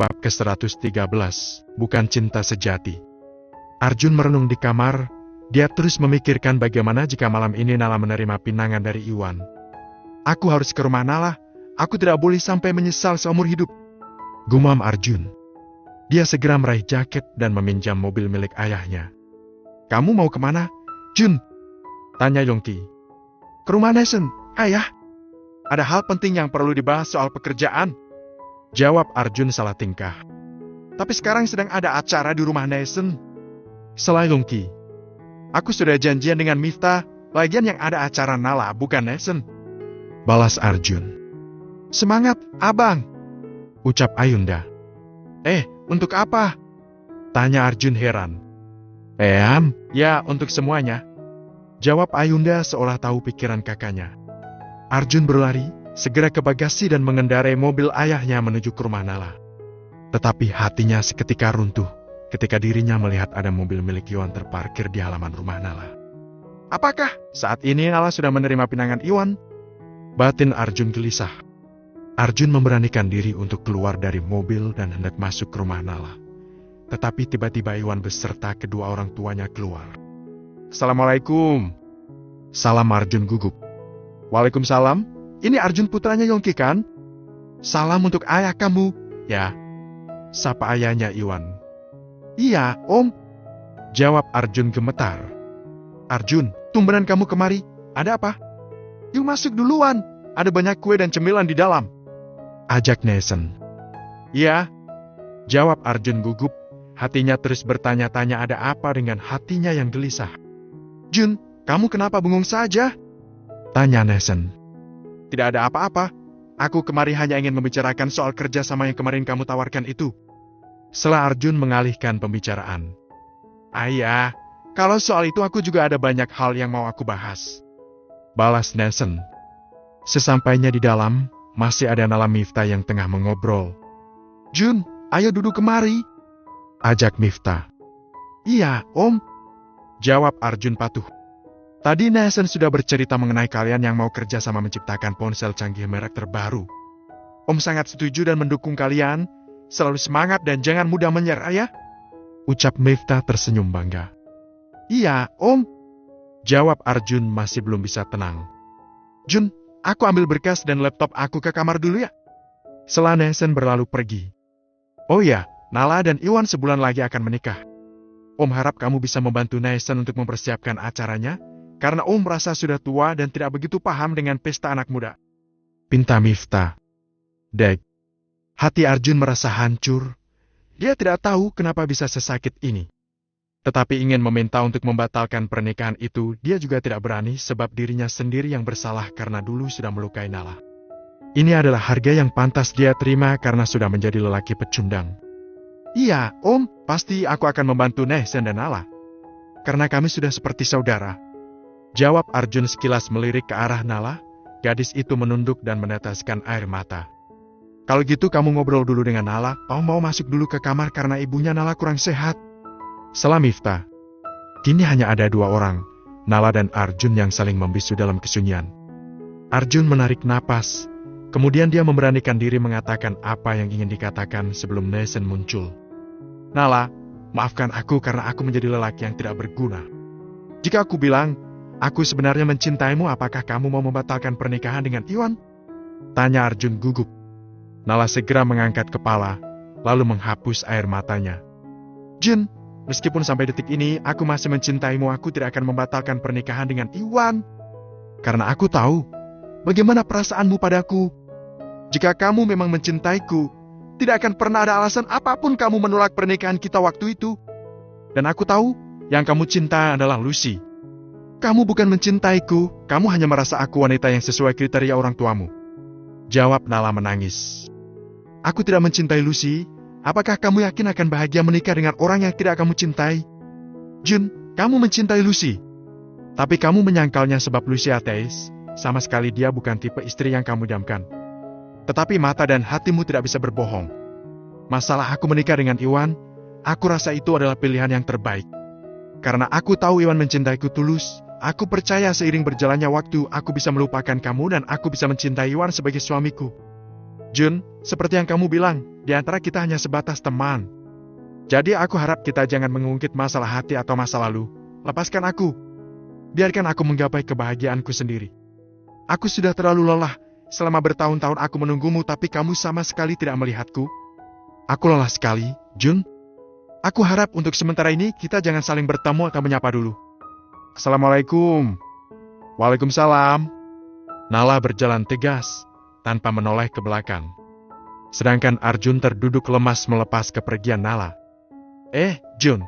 bab ke-113, bukan cinta sejati. Arjun merenung di kamar, dia terus memikirkan bagaimana jika malam ini Nala menerima pinangan dari Iwan. Aku harus ke rumah Nala, aku tidak boleh sampai menyesal seumur hidup, gumam Arjun. Dia segera meraih jaket dan meminjam mobil milik ayahnya. Kamu mau kemana, Jun? Tanya Yongki. Ke rumah Nesen, ayah. Ada hal penting yang perlu dibahas soal pekerjaan, jawab Arjun salah tingkah. Tapi sekarang sedang ada acara di rumah Nesen, sela Yongki. Aku sudah janjian dengan Miftah, lagian yang ada acara Nala bukan Nesen, balas Arjun. Semangat, abang, ucap Ayunda. Untuk apa? Tanya Arjun heran. Ya untuk semuanya, jawab Ayunda seolah tahu pikiran kakaknya. Arjun berlari, segera ke bagasi dan mengendarai mobil ayahnya menuju ke rumah Nala. Tetapi hatinya seketika runtuh ketika dirinya melihat ada mobil milik Iwan terparkir di halaman rumah Nala. Apakah saat ini Nala sudah menerima pinangan Iwan? Batin Arjun gelisah. Arjun memberanikan diri untuk keluar dari mobil dan hendak masuk ke rumah Nala. Tetapi tiba-tiba Iwan beserta kedua orang tuanya keluar. Assalamualaikum. Salam Arjun gugup. Waalaikumsalam. Ini Arjun putranya Yongki kan? Salam untuk ayah kamu, ya. Sapa ayahnya Iwan. Iya, Om. Jawab Arjun gemetar. Arjun, tumbenan kamu kemari. Ada apa? Yuk masuk duluan. Ada banyak kue dan cemilan di dalam, ajak Nesen. Iya. Jawab Arjun gugup. Hatinya terus bertanya-tanya ada apa dengan hatinya yang gelisah. Jun, kamu kenapa bengong saja? Tanya Nesen. Tidak ada apa-apa. Aku kemari hanya ingin membicarakan soal kerja sama yang kemarin kamu tawarkan itu. Sela Arjun mengalihkan pembicaraan. Ayah, kalau soal itu aku juga ada banyak hal yang mau aku bahas, balas Nesen. Sesampainya di dalam, masih ada Nala Miftah yang tengah mengobrol. Jun, ayo duduk kemari, ajak Miftah. Iya, Om, jawab Arjun patuh. Tadi Nesen sudah bercerita mengenai kalian yang mau kerja sama menciptakan ponsel canggih merek terbaru. Om sangat setuju dan mendukung kalian. Selalu semangat dan jangan mudah menyerah ya, ucap Miftah tersenyum bangga. Iya, Om, jawab Arjun masih belum bisa tenang. Jun, aku ambil berkas dan laptop aku ke kamar dulu ya. Setelah Nesen berlalu pergi. Oh ya, Nala dan Iwan sebulan lagi akan menikah. Om harap kamu bisa membantu Nesen untuk mempersiapkan acaranya, karena Om merasa sudah tua dan tidak begitu paham dengan pesta anak muda, pinta Miftah. Dek. Hati Arjun merasa hancur. Dia tidak tahu kenapa bisa sesakit ini. Tetapi ingin meminta untuk membatalkan pernikahan itu, dia juga tidak berani sebab dirinya sendiri yang bersalah karena dulu sudah melukai Nala. Ini adalah harga yang pantas dia terima karena sudah menjadi lelaki pecundang. Iya, Om, pasti aku akan membantu Nesen dan Nala. Karena kami sudah seperti saudara, jawab Arjun sekilas melirik ke arah Nala. Gadis itu menunduk dan meneteskan air mata. Kalau gitu kamu ngobrol dulu dengan Nala, Om mau masuk dulu ke kamar karena ibunya Nala kurang sehat, sela Miftah. Kini hanya ada dua orang, Nala dan Arjun yang saling membisu dalam kesunyian. Arjun menarik napas, kemudian dia memberanikan diri mengatakan apa yang ingin dikatakan sebelum Nesen muncul. Nala, maafkan aku karena aku menjadi lelaki yang tidak berguna. Jika aku bilang, aku sebenarnya mencintaimu, apakah kamu mau membatalkan pernikahan dengan Iwan? Tanya Arjun gugup. Nala segera mengangkat kepala, lalu menghapus air matanya. Jun, meskipun sampai detik ini aku masih mencintaimu, aku tidak akan membatalkan pernikahan dengan Iwan. Karena aku tahu bagaimana perasaanmu padaku. Jika kamu memang mencintaiku, tidak akan pernah ada alasan apapun kamu menolak pernikahan kita waktu itu. Dan aku tahu yang kamu cinta adalah Lucy. Kamu bukan mencintaiku, kamu hanya merasa aku wanita yang sesuai kriteria orang tuamu, jawab Nala menangis. Aku tidak mencintai Lucy. Apakah kamu yakin akan bahagia menikah dengan orang yang tidak kamu cintai? Jun, kamu mencintai Lucy. Tapi kamu menyangkalnya sebab Lucy ateis. Sama sekali dia bukan tipe istri yang kamu idamkan. Tetapi mata dan hatimu tidak bisa berbohong. Masalah aku menikah dengan Iwan, aku rasa itu adalah pilihan yang terbaik. Karena aku tahu Iwan mencintaiku tulus, aku percaya seiring berjalannya waktu, aku bisa melupakan kamu dan aku bisa mencintai Iwan sebagai suamiku. Jun, Seperti yang kamu bilang, di antara kita hanya sebatas teman. Jadi aku harap kita jangan mengungkit masalah hati atau masa lalu. Lepaskan aku. Biarkan aku menggapai kebahagiaanku sendiri. Aku sudah terlalu lelah. Selama bertahun-tahun aku menunggumu tapi kamu sama sekali tidak melihatku. Aku lelah sekali, Jun. Aku harap untuk sementara ini kita jangan saling bertemu atau menyapa dulu. Assalamualaikum. Waalaikumsalam. Nala berjalan tegas, tanpa menoleh ke belakang. Sedangkan Arjun terduduk lemas melepas kepergian Nala. Jun.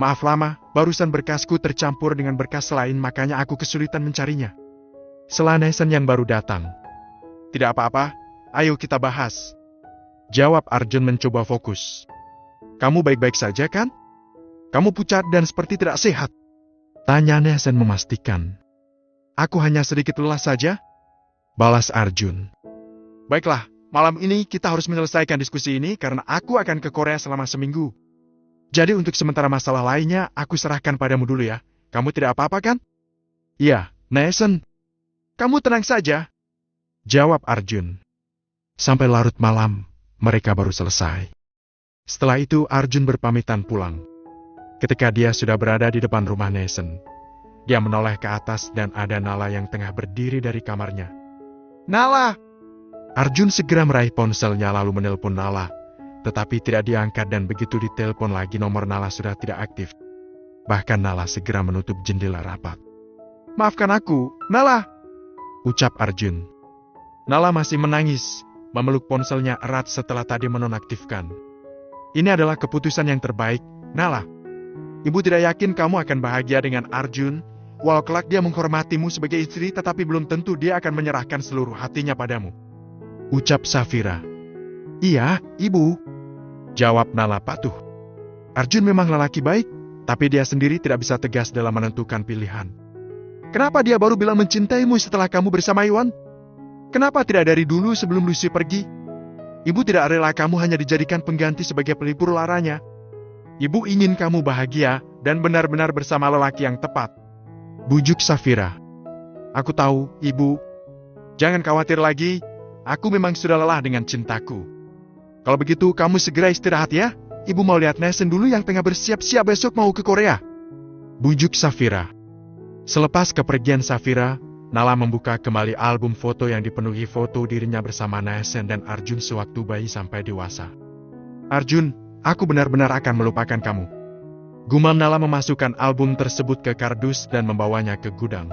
Maaf lama, barusan berkasku tercampur dengan berkas lain makanya aku kesulitan mencarinya. Sela Nesen yang baru datang. Tidak apa-apa, ayo kita bahas. Jawab Arjun mencoba fokus. Kamu baik-baik saja kan? Kamu pucat dan seperti tidak sehat. Tanya Nesen memastikan. Aku hanya sedikit lelah saja. Balas Arjun. Baiklah, malam ini kita harus menyelesaikan diskusi ini karena aku akan ke Korea selama seminggu. Jadi untuk sementara masalah lainnya, aku serahkan padamu dulu ya. Kamu tidak apa-apa kan? Iya, Nesen. Kamu tenang saja. Jawab Arjun. Sampai larut malam, mereka baru selesai. Setelah itu Arjun berpamitan pulang. Ketika dia sudah berada di depan rumah Nesen, dia menoleh ke atas dan ada Nala yang tengah berdiri dari kamarnya. Nala! Arjun segera meraih ponselnya lalu menelpon Nala, tetapi tidak diangkat dan begitu ditelepon lagi nomor Nala sudah tidak aktif. Bahkan Nala segera menutup jendela rapat. Maafkan aku, Nala! Ucap Arjun. Nala masih menangis, memeluk ponselnya erat setelah tadi menonaktifkan. Ini adalah keputusan yang terbaik, Nala. Ibu tidak yakin kamu akan bahagia dengan Arjun, walau kelak dia menghormatimu sebagai istri tetapi belum tentu dia akan menyerahkan seluruh hatinya padamu. Ucap Safira. Iya, Ibu. Jawab Nala patuh. Arjun memang lelaki baik, tapi dia sendiri tidak bisa tegas dalam menentukan pilihan. Kenapa dia baru bilang mencintaimu setelah kamu bersama Iwan? Kenapa tidak dari dulu sebelum Lucy pergi? Ibu tidak rela kamu hanya dijadikan pengganti sebagai pelipur laranya. Ibu ingin kamu bahagia dan benar-benar bersama lelaki yang tepat. Bujuk Safira. Aku tahu, Ibu. Jangan khawatir lagi, aku memang sudah lelah dengan cintaku. Kalau begitu kamu segera istirahat ya. Ibu mau lihat Nesen dulu yang tengah bersiap-siap besok mau ke Korea. Bujuk Safira. Selepas kepergian Safira, Nala membuka kembali album foto yang dipenuhi foto dirinya bersama Nesen dan Arjun sewaktu bayi sampai dewasa. Arjun, aku benar-benar akan melupakan kamu. Gumam Nala memasukkan album tersebut ke kardus dan membawanya ke gudang.